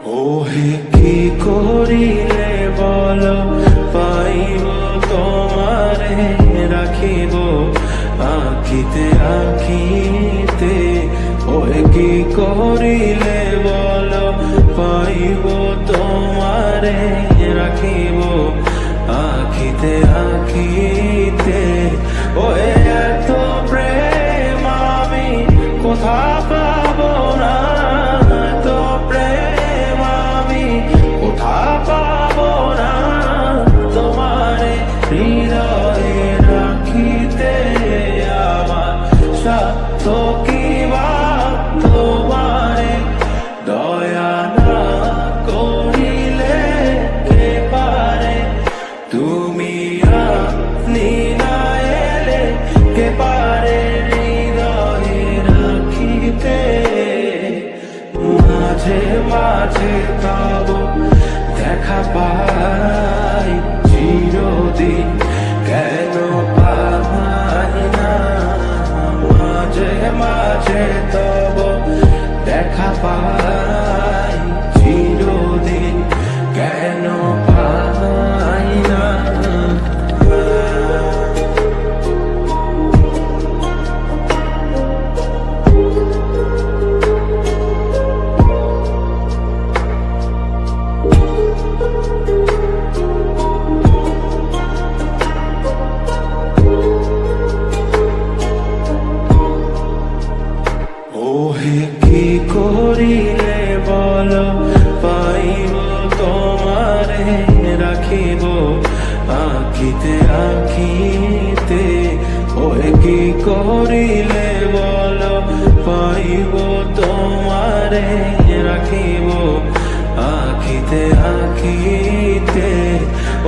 ওহে কি করিলে বল পাইব তোমারে রাখিব আখিতে আখিতে। ওহে কি করিলে বল পাইব তোমারে রাখিব আখিতে আখিতে। ওহে এত প্রেম আমি কোথা পাবো না, এত প্রেম আমি কোথা পাবো না। তোমারে হৃদয়ে রাখিতে আমার সাধ্য কি বা তোমারে দয়া না করিলে কে পারে। তুমি আপনি না এলে কে পারে হৃদয়ে রাখিতে। মাঝে মাঝে তব দেখা পাই চিরদিন কেন পাই না। মাঝে মাঝে তব দেখা পাই চিরদিন কেন পাই না। ওহে কি করিলে বল পাইব তোমারে রাখিব আখিতে আখিতে। ওহে কি করিলে বল পাইব তোমারে রাখিব আখিতে আখিতে।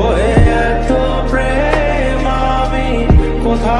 ওহে এত প্রেম আমি কোথা